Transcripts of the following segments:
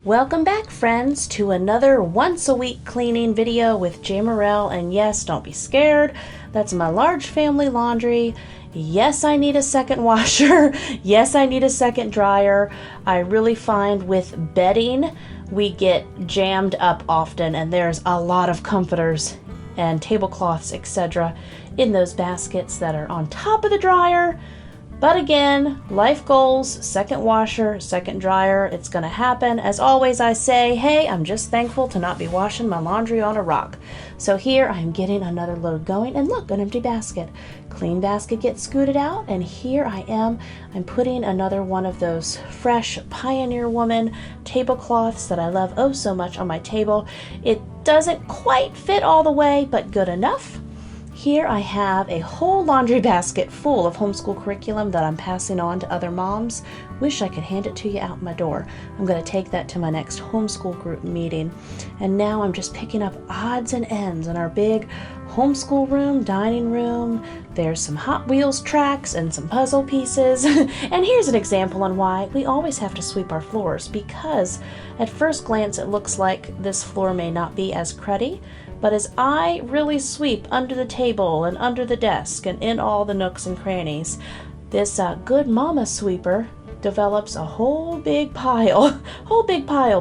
Welcome back, friends, to another once a week cleaning video with Jamerrill. And yes, don't be scared. That's my large family laundry. Yes, I need a second washer. Yes, I need a second dryer. I really find with bedding, we get jammed up often, and there's a lot of comforters and tablecloths, etc. in those baskets that are on top of the dryer. But again, life goals, second washer, second dryer, it's gonna happen. As always, I say, hey, I'm just thankful to not be washing my laundry on a rock. So here I'm getting another load going, and look, an empty basket. Clean basket gets scooted out, and here I am. I'm putting another one of those fresh Pioneer Woman tablecloths that I love oh so much on my table. It doesn't quite fit all the way, but good enough. Here I have a whole laundry basket full of homeschool curriculum that I'm passing on to other moms. Wish I could hand it to you out my door. I'm going to take that to my next homeschool group meeting. And now I'm just picking up odds and ends in our big homeschool room, dining room. There's some Hot Wheels tracks and some puzzle pieces. And here's an example on why we always have to sweep our floors, because at first glance it looks like this floor may not be as cruddy. But as I really sweep under the table and under the desk and in all the nooks and crannies, this good mama sweeper develops a whole big pile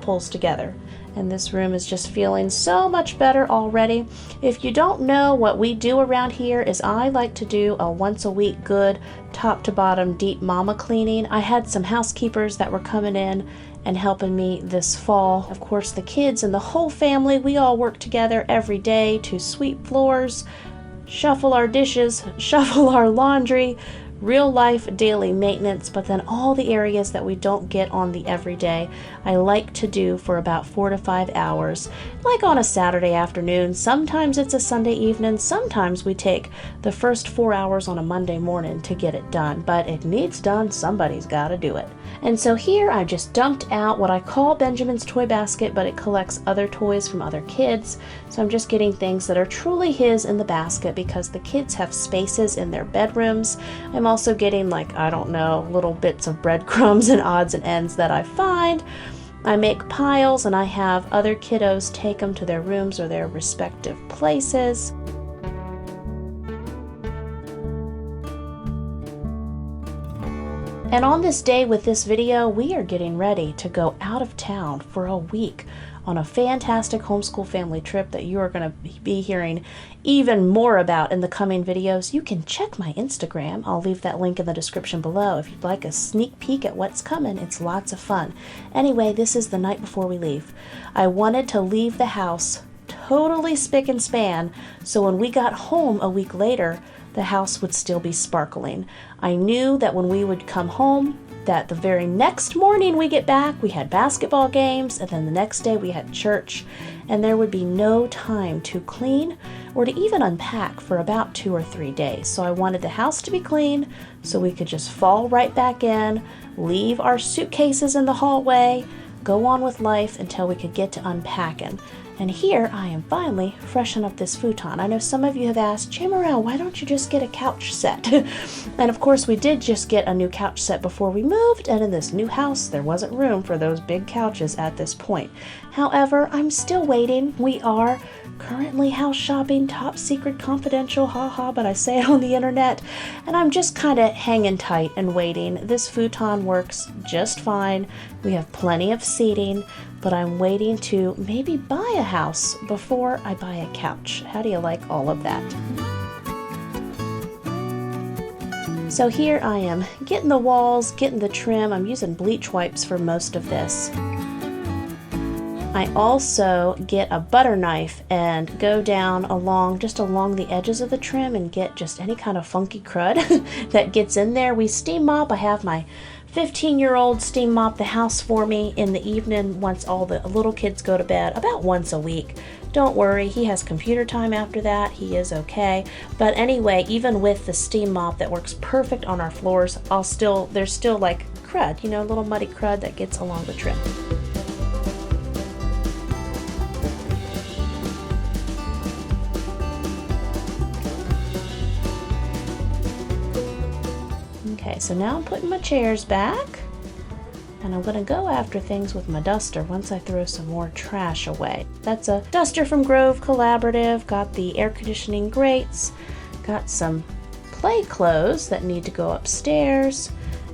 pulls together. And this room is just feeling so much better already. If you don't know, what we do around here is I like to do a once a week good top to bottom deep mama cleaning. I had some housekeepers that were coming in and helping me this fall. Of course, the kids and the whole family, we all work together every day to sweep floors, shuffle our dishes, shuffle our laundry, real life daily maintenance, but then all the areas that we don't get on the everyday, I like to do for about 4 to 5 hours, like on a Saturday afternoon. Sometimes it's a Sunday evening, sometimes we take the first 4 hours on a Monday morning to get it done, but it needs done, somebody's got to do it. And so here I just dumped out what I call Benjamin's toy basket, but it collects other toys from other kids. So I'm just getting things that are truly his in the basket because the kids have spaces in their bedrooms. I'm also getting, like, I don't know, little bits of breadcrumbs and odds and ends that I find. I make piles and I have other kiddos take them to their rooms or their respective places. And on this day with this video, we are getting ready to go out of town for a week on a fantastic homeschool family trip that you are going to be hearing even more about in the coming videos. You can check my Instagram. I'll leave that link in the description below if you'd like a sneak peek at what's coming. It's lots of fun. Anyway, this is the night before we leave. I wanted to leave the house totally spick and span, so when we got home a week later, the house would still be sparkling. I knew that when we would come home, that the very next morning we get back, we had basketball games, and then the next day we had church, and there would be no time to clean or to even unpack for about 2 or 3 days. So I wanted the house to be clean so we could just fall right back in, leave our suitcases in the hallway, go on with life until we could get to unpacking. And here I am finally freshening up this futon. I know some of you have asked, Jamerrill, why don't you just get a couch set? And of course we did just get a new couch set before we moved, and in this new house there wasn't room for those big couches at this point. However, I'm still waiting. We are currently house shopping, top secret, confidential, haha, but I say it on the internet, and I'm just kind of hanging tight and waiting. This futon works just fine. We have plenty of seating, but I'm waiting to maybe buy a house before I buy a couch. How do you like all of that? So here I am, getting the walls, getting the trim. I'm using bleach wipes for most of this. I also get a butter knife and go down along the edges of the trim and get just any kind of funky crud that gets in there. We steam mop. I have my 15-year-old steam mop the house for me in the evening once all the little kids go to bed, about once a week. Don't worry, he has computer time after that. He is okay. But anyway, even with the steam mop that works perfect on our floors, there's still like crud, little muddy crud that gets along the trim. Okay, so now I'm putting my chairs back. And I'm gonna go after things with my duster once I throw some more trash away. That's a duster from Grove Collaborative. Got the air conditioning grates, got some play clothes that need to go upstairs,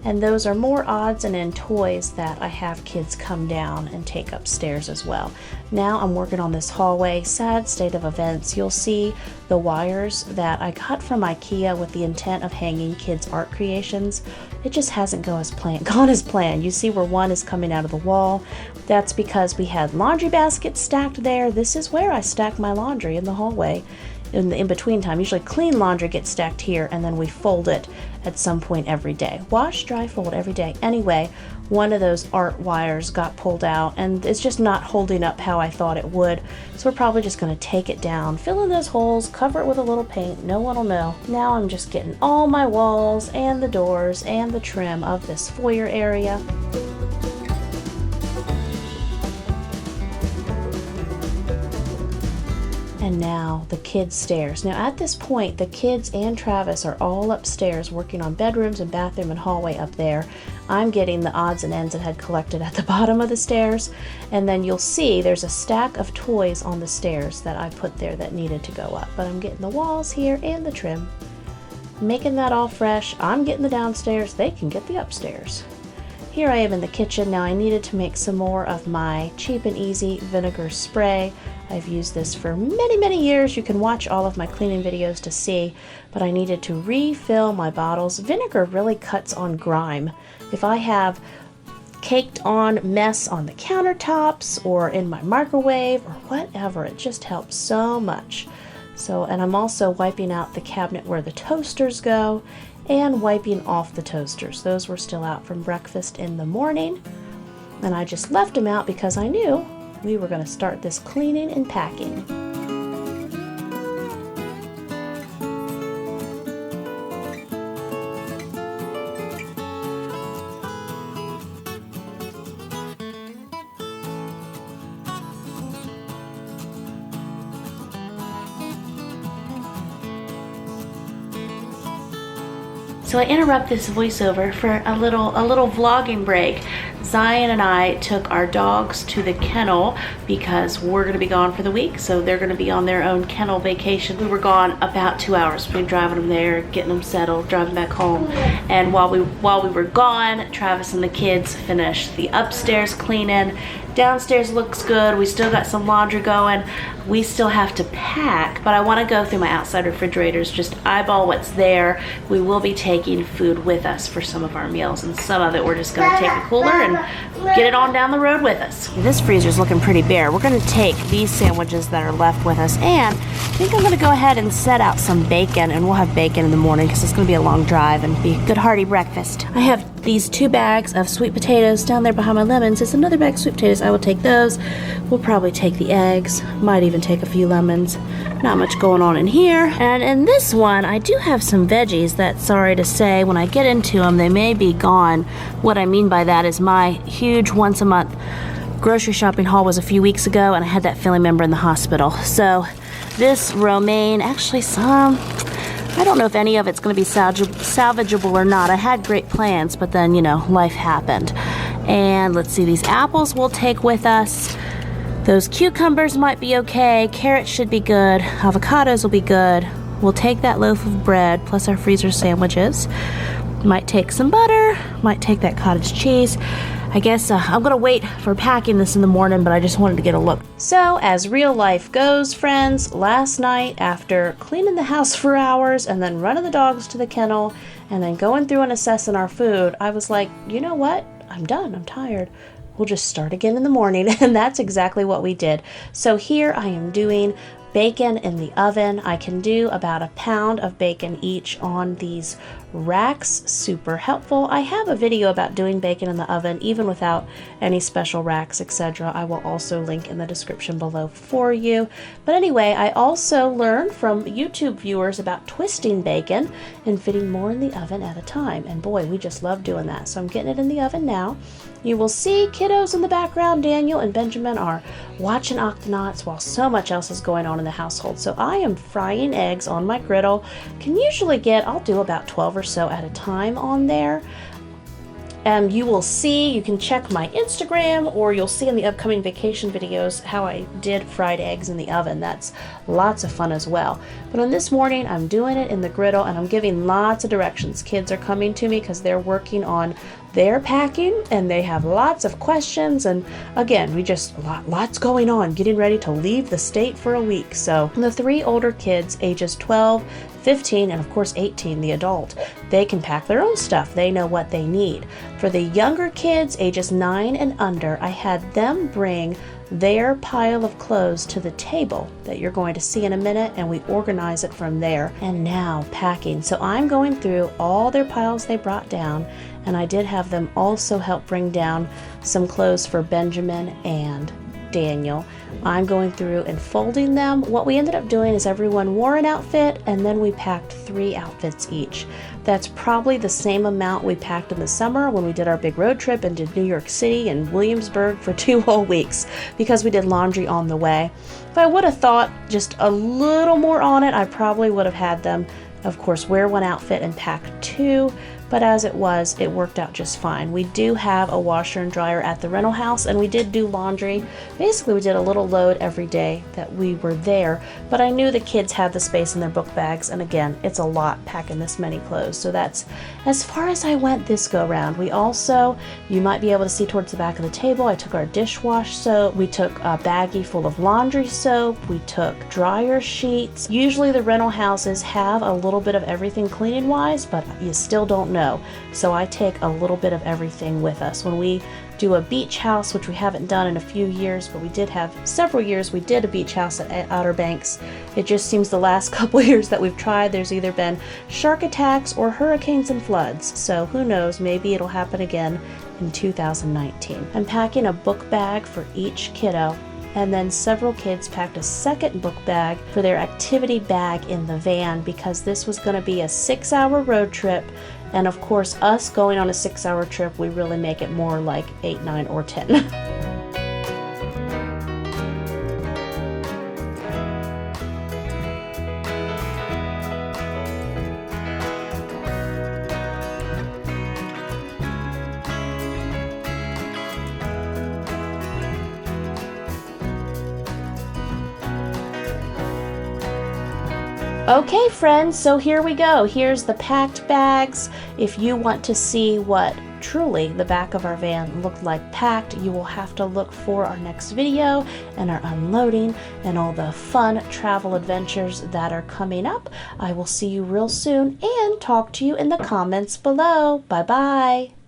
and those are more odds and end toys that I have kids come down and take upstairs as well. Now I'm working on this hallway. Sad state of events. You'll see the wires that I got from IKEA with the intent of hanging kids' art creations. It just hasn't gone as planned. You see where one is coming out of the wall. That's because we had laundry baskets stacked there. This is where I stack my laundry, in the hallway. In the in-between time. Usually clean laundry gets stacked here, and then we fold it at some point every day. Wash, dry, fold every day. Anyway, one of those art wires got pulled out, and it's just not holding up how I thought it would. So we're probably just going to take it down, fill in those holes, cover it with a little paint. No one will know. Now I'm just getting all my walls and the doors and the trim of this foyer area. And now the kids' stairs. Now at this point, the kids and Travis are all upstairs working on bedrooms and bathroom and hallway up there. I'm getting the odds and ends that had collected at the bottom of the stairs. And then you'll see there's a stack of toys on the stairs that I put there that needed to go up. But I'm getting the walls here and the trim, making that all fresh. I'm getting the downstairs. They can get the upstairs. Here I am in the kitchen. Now I needed to make some more of my cheap and easy vinegar spray. I've used this for many years. You can watch all of my cleaning videos to see, but I needed to refill my bottles. Vinegar really cuts on grime. If I have caked on mess on the countertops or in my microwave or whatever, it just helps so much. And I'm also wiping out the cabinet where the toasters go and wiping off the toasters. Those were still out from breakfast in the morning, and I just left them out because I knew we were going to start this cleaning and packing. So I interrupt this voiceover for a little vlogging break. Zion and I took our dogs to the kennel because we're going to be gone for the week, so they're going to be on their own kennel vacation. We were gone about 2 hours between driving them there, getting them settled, driving back home. And while we were gone, Travis and the kids finished the upstairs cleaning. Downstairs looks good. We still got some laundry going. We still have to pack, but I want to go through my outside refrigerators, just eyeball what's there. We will be taking food with us for some of our meals, and some of it we're just going to take the cooler and get it on down the road with us. This freezer's looking pretty bare. We're going to take these sandwiches that are left with us, and I think I'm going to go ahead and set out some bacon, and we'll have bacon in the morning because it's going to be a long drive and be a good hearty breakfast. I have these 2 bags of sweet potatoes down there behind my lemons. It's another bag of sweet potatoes. I will take those. We'll probably take the eggs. Might even take a few lemons. Not much going on in here. And in this one, I do have some veggies that, sorry to say, when I get into them, they may be gone. What I mean by that is my huge once a month grocery shopping haul was a few weeks ago, and I had that family member in the hospital. So this romaine, actually some, I don't know if any of it's going to be salvageable or not. I had great plans, but then, life happened. And let's see, these apples we'll take with us. Those cucumbers might be okay. Carrots should be good. Avocados will be good. We'll take that loaf of bread plus our freezer sandwiches. Might take some butter. Might take that cottage cheese. I guess I'm going to wait for packing this in the morning, but I just wanted to get a look. So, as real life goes, friends, last night after cleaning the house for hours and then running the dogs to the kennel and then going through and assessing our food, I was like, you know what? I'm done. I'm tired. We'll just start again in the morning. And that's exactly what we did. So here I am doing bacon in the oven. I can do about a pound of bacon each on these racks. Super helpful. I have a video about doing bacon in the oven even without any special racks, etc. I will also link in the description below for you. But anyway, I also learned from YouTube viewers about twisting bacon and fitting more in the oven at a time. And boy, we just love doing that. So I'm getting it in the oven now. You will see kiddos in the background. Daniel and Benjamin are watching Octonauts while so much else is going on in the household. So I am frying eggs on my griddle. Can usually I'll do about 12 or so at a time on there. You will see, you can check my Instagram, or you'll see in the upcoming vacation videos how I did fried eggs in the oven. That's lots of fun as well. But on this morning, I'm doing it in the griddle, and I'm giving lots of directions. Kids are coming to me because they're working on their packing, and they have lots of questions. And again, we just lots going on, getting ready to leave the state for a week. So the 3 older kids, ages 12, 15, and of course 18, the adult, they can pack their own stuff. They know what they need. For the younger kids, ages 9 and under, I had them bring their pile of clothes to the table that you're going to see in a minute, and we organize it from there. And now packing. So I'm going through all their piles they brought down, and I did have them also help bring down some clothes for Benjamin and Daniel. I'm going through and folding them. What we ended up doing is everyone wore an outfit, and then we packed 3 outfits each. That's probably the same amount we packed in the summer when we did our big road trip and did New York City and Williamsburg for 2 whole weeks, because we did laundry on the way. If I would have thought just a little more on it, I probably would have had them, of course, wear 1 outfit and pack 2. But as it was, it worked out just fine. We do have a washer and dryer at the rental house, and we did do laundry. Basically, we did a little load every day that we were there, but I knew the kids had the space in their book bags, and again, it's a lot packing this many clothes. So that's as far as I went this go round. We also, you might be able to see towards the back of the table, I took our dishwash soap, we took a baggie full of laundry soap, we took dryer sheets. Usually the rental houses have a little bit of everything cleaning wise, but you still don't know. So I take a little bit of everything with us. When we do a beach house, which we haven't done in a few years, but we did have several years, we did a beach house at Outer Banks. It just seems the last couple years that we've tried, there's either been shark attacks or hurricanes and floods. So who knows, maybe it'll happen again in 2019. I'm packing a book bag for each kiddo, and then several kids packed a second book bag for their activity bag in the van, because this was going to be a 6-hour road trip. And of course, us going on a 6-hour trip, we really make it more like 8, 9, or 10. Okay friends, so here we go. Here's the packed bags. If you want to see what truly the back of our van looked like packed, you will have to look for our next video and our unloading and all the fun travel adventures that are coming up. I will see you real soon and talk to you in the comments below. Bye bye.